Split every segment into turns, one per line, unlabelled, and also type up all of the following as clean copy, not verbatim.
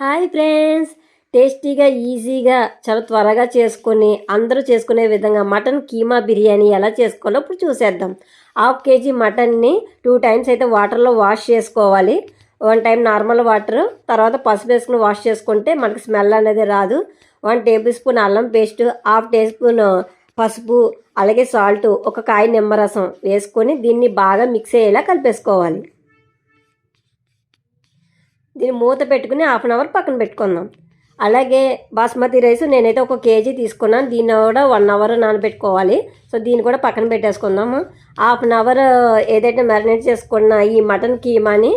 Hi friends, టేస్టీగా ఈజీగా చాలా త్వరగా చేసుకొని అందరూ చేసుకునే విధంగా మటన్ కీమా బిర్యానీ ఎలా చేసుకోవాలో ఇప్పుడు చూసేద్దాం. 1/2 kg మటన్ని 2 times అయితే వాటర్లో వాష్ చేసుకోవాలి. 1 time నార్మల్ వాటర్, తర్వాత పసుపు వేసుకుని వాష్ చేసుకుంటే మనకి స్మెల్ అనేది రాదు. 1 tablespoon అల్లం పేస్ట్, 1/2 teaspoon పసుపు, అలాగే సాల్ట్, ఒక కాయ నిమ్మరసం వేసుకొని దీన్ని బాగా మిక్స్ అయ్యేలా కలిపేసుకోవాలి. దీన్ని మూత పెట్టుకుని 1/2 అవర్ పక్కన పెట్టుకుందాం. అలాగే బాస్మతి రైస్ నేనైతే 1 kg తీసుకున్నాను. దీన్ని కూడా 1 అవర్ నానబెట్టుకోవాలి. సో దీన్ని కూడా పక్కన పెట్టేసుకుందాము. 1/2 అవర్ ఏదైతే మ్యారినేట్ చేసుకున్న ఈ మటన్ కీమాని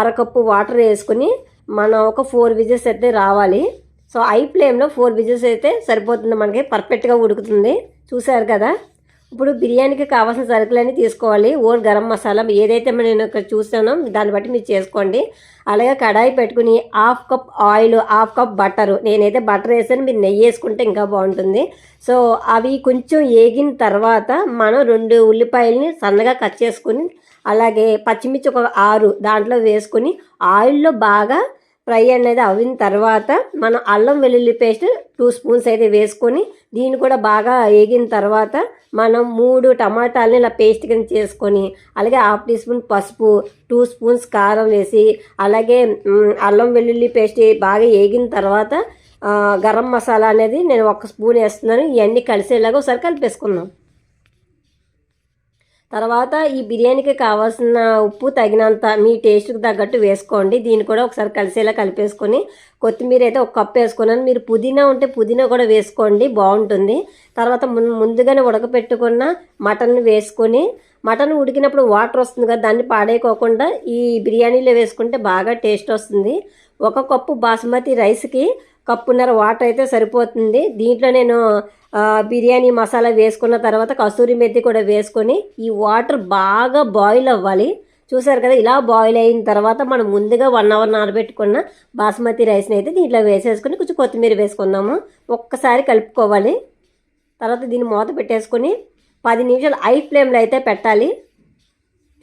అరకప్పు వాటర్ వేసుకుని మనం ఒక 4 విజిల్స్ అయితే రావాలి. సో హై ఫ్లేమ్లో 4 విజిల్స్ అయితే సరిపోతుంది, మనకి పర్ఫెక్ట్గా ఉడుకుతుంది. చూసారు కదా. ఇప్పుడు బిర్యానీకి కావాల్సిన సరుకులన్నీ తీసుకోవాలి. ఓన్ గరం మసాలా ఏదైతే నేను ఇక్కడ చూసానో దాన్ని బట్టి మీరు చేసుకోండి. అలాగే కడాయి పెట్టుకుని 1/2 కప్ ఆయిల్, 1/2 కప్ బటరు, నేనైతే బటర్ వేసాను, మీరు నెయ్యి వేసుకుంటే ఇంకా బాగుంటుంది. సో అవి కొంచెం ఏగిన తర్వాత మనం 2 ఉల్లిపాయలని సన్నగా కట్ చేసుకుని, అలాగే పచ్చిమిర్చి ఒక 6 దాంట్లో వేసుకుని ఆయిల్లో బాగా ఫ్రై అనేది అయిన తర్వాత మనం అల్లం వెల్లుల్లి పేస్ట్ 2 స్పూన్స్ అయితే వేసుకొని దీన్ని కూడా బాగా వేగిన తర్వాత మనం 3 టమాటాలని ఇలా పేస్ట్ కింద చేసుకొని, అలాగే 1/2 teaspoon పసుపు, 2 స్పూన్స్ కారం వేసి, అలాగే అల్లం వెల్లుల్లి పేస్ట్ బాగా వేగిన తర్వాత గరం మసాలా అనేది నేను 1 స్పూన్ వేస్తున్నాను. ఇవన్నీ కలిసేలాగా ఒకసారి కలిపేసుకుందాం. తర్వాత ఈ బిర్యానీకి కావాల్సిన ఉప్పు తగినంత మీ టేస్ట్కి తగ్గట్టు వేసుకోండి. దీన్ని కూడా ఒకసారి కలిసేలా కలిపేసుకొని కొత్తిమీర అయితే 1 కప్ వేసుకున్నాను. మీరు పుదీనా ఉంటే పుదీనా కూడా వేసుకోండి, బాగుంటుంది. తర్వాత ముందుగానే ఉడకపెట్టుకున్న మటన్ వేసుకొని, మటన్ ఉడికినప్పుడు వాటర్ వస్తుంది కదా, దాన్ని పాడేయకోకుండా ఈ బిర్యానీలో వేసుకుంటే బాగా టేస్ట్ వస్తుంది. 1 కప్పు బాస్మతి రైస్కి 1.5 కప్పు వాటర్ అయితే సరిపోతుంది. దీంట్లో నేను బిర్యానీ మసాలా వేసుకున్న తర్వాత కసూరి మెత్తి కూడా వేసుకొని ఈ వాటర్ బాగా బాయిల్ అవ్వాలి. చూసారు కదా. ఇలా బాయిల్ అయిన తర్వాత మనం ముందుగా 1 అవర్ నానబెట్టుకున్న బాస్మతి రైస్ని అయితే దీంట్లో వేసేసుకొని కొంచెం కొత్తిమీర వేసుకుందాము. ఒక్కసారి కలుపుకోవాలి. తర్వాత దీన్ని మూత పెట్టేసుకొని 10 నిమిషాలు హై ఫ్లేమ్లో అయితే పెట్టాలి.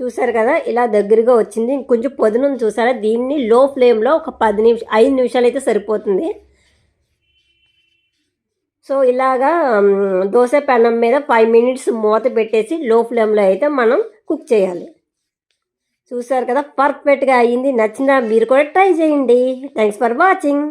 చూసారు కదా, ఇలా దగ్గరగా వచ్చింది. కొంచెం పొదును చూసారా. దీన్ని లో ఫ్లేమ్లో ఒక 5 నిమిషాలు అయితే సరిపోతుంది. సో ఇలాగా దోశ పెనం మీద 5 minutes మూత పెట్టేసి లో ఫ్లేమ్లో అయితే మనం కుక్ చేయాలి. చూసారు కదా, పర్ఫెక్ట్గా అయ్యింది. నచ్చిందా? మీరు కూడా ట్రై చేయండి. Thanks for watching.